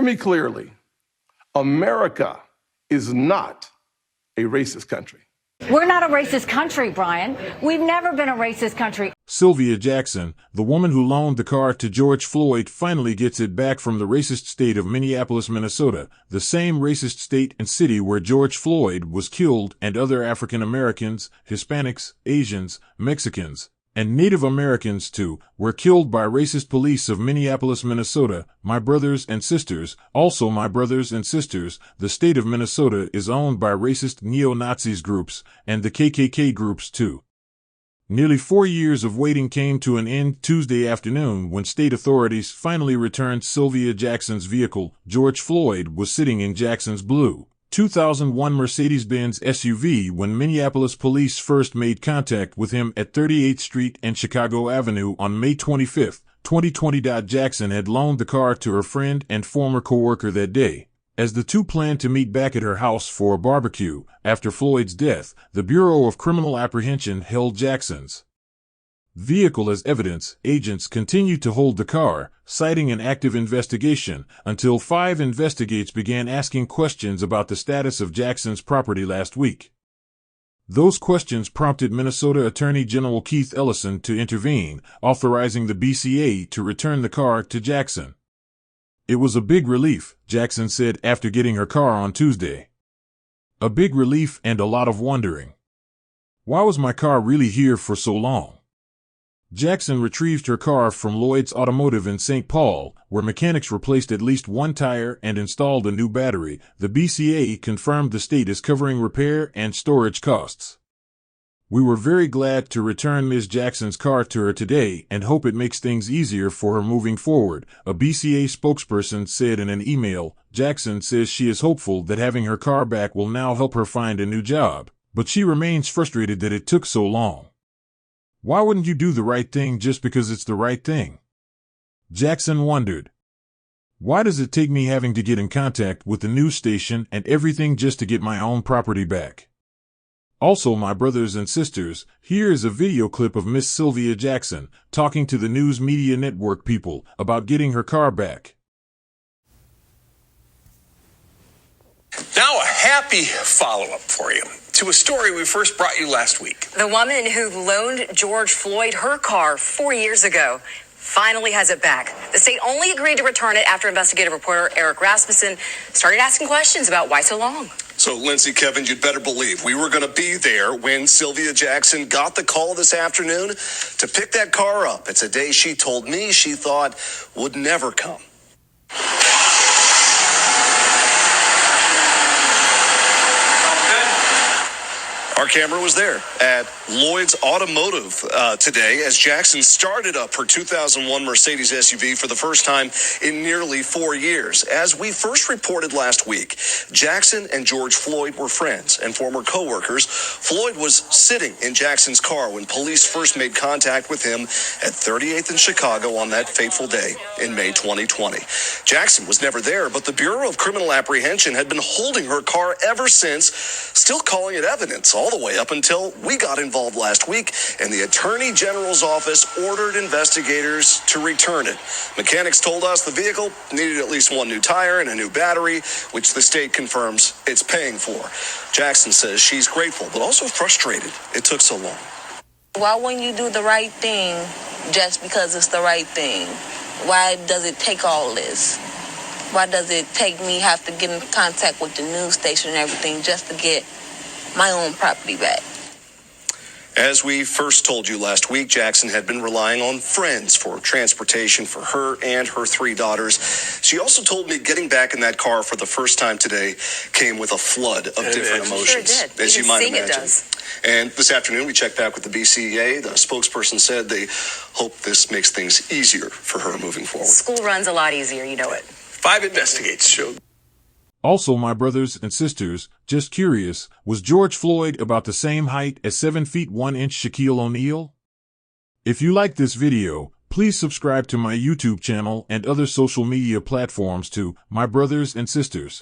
me clearly. America is not a racist country. We're not a racist country, Brian. We've never been a racist country. Sylvia Jackson, the woman who loaned the car to George Floyd, finally gets it back from the racist state of Minneapolis, Minnesota, the same racist state and city where George Floyd was killed and other African Americans, Hispanics, Asians, Mexicans, and Native Americans too, were killed by racist police of Minneapolis, Minnesota. My brothers and sisters, also my brothers and sisters, the state of Minnesota is owned by racist neo-Nazis groups, and the KKK groups too. Nearly 4 years of waiting came to an end Tuesday afternoon when state authorities finally returned Sylvia Jackson's vehicle. George Floyd was sitting in Jackson's blue 2001 Mercedes-Benz SUV when Minneapolis police first made contact with him at 38th Street and Chicago Avenue on May 25, 2020. Jackson had loaned the car to her friend and former coworker that day. As the two planned to meet back at her house for a barbecue after Floyd's death, the Bureau of Criminal Apprehension held Jackson's vehicle as evidence. Agents continued to hold the car, citing an active investigation, until 5 investigators began asking questions about the status of Jackson's property last week. Those questions prompted Minnesota Attorney General Keith Ellison to intervene, authorizing the BCA to return the car to Jackson. It was a big relief, Jackson said after getting her car on Tuesday. A big relief and a lot of wondering. Why was my car really here for so long? Jackson retrieved her car from Lloyd's Automotive in St. Paul, where mechanics replaced at least one tire and installed a new battery. The BCA confirmed the state is covering repair and storage costs. We were very glad to return Ms. Jackson's car to her today and hope it makes things easier for her moving forward, a BCA spokesperson said in an email. Jackson says she is hopeful that having her car back will now help her find a new job, but she remains frustrated that it took so long. Why wouldn't you do the right thing just because it's the right thing? Jackson wondered. Why does it take me having to get in contact with the news station and everything just to get my own property back? Also, my brothers and sisters, here is a video clip of Miss Sylvia Jackson talking to the News Media Network people about getting her car back. Now a happy follow-up for you to a story we first brought you last week. The woman who loaned George Floyd her car 4 years ago finally has it back. The state only agreed to return it after investigative reporter Eric Rasmussen started asking questions about why so long. So, Lindsay, Kevin, you'd better believe we were going to be there when Sylvia Jackson got the call this afternoon to pick that car up. It's a day she told me she thought would never come. Our camera was there at Lloyd's Automotive today as Jackson started up her 2001 Mercedes SUV for the first time in nearly 4 years. As we first reported last week, Jackson and George Floyd were friends and former co-workers. Floyd was sitting in Jackson's car when police first made contact with him at 38th and Chicago on that fateful day in May 2020. Jackson was never there, but the Bureau of Criminal Apprehension had been holding her car ever since, still calling it evidence all the way up until we got involved last week and the Attorney General's office ordered investigators to return it. Mechanics told us the vehicle needed at least one new tire and a new battery, which the state confirms it's paying for. Jackson says she's grateful, but also frustrated it took so long. Why wouldn't you do the right thing just because it's the right thing? Why does it take all this? Why does it take me have to get in contact with the news station and everything just to get my own property back? As we first told you last week, Jackson had been relying on friends for transportation for her and her 3 daughters. She also told me getting back in that car for the first time today came with a flood of different emotions, Sure did. as you might imagine. It does. And this afternoon, we checked back with the BCA. The spokesperson said they hope this makes things easier for her moving forward. School runs a lot easier, you know it. 5 investigators showed. Also, my brothers and sisters, just curious, was George Floyd about the same height as 7 feet 1 inch Shaquille O'Neal? If you like this video, please subscribe to my YouTube channel and other social media platforms to My Brothers and Sisters.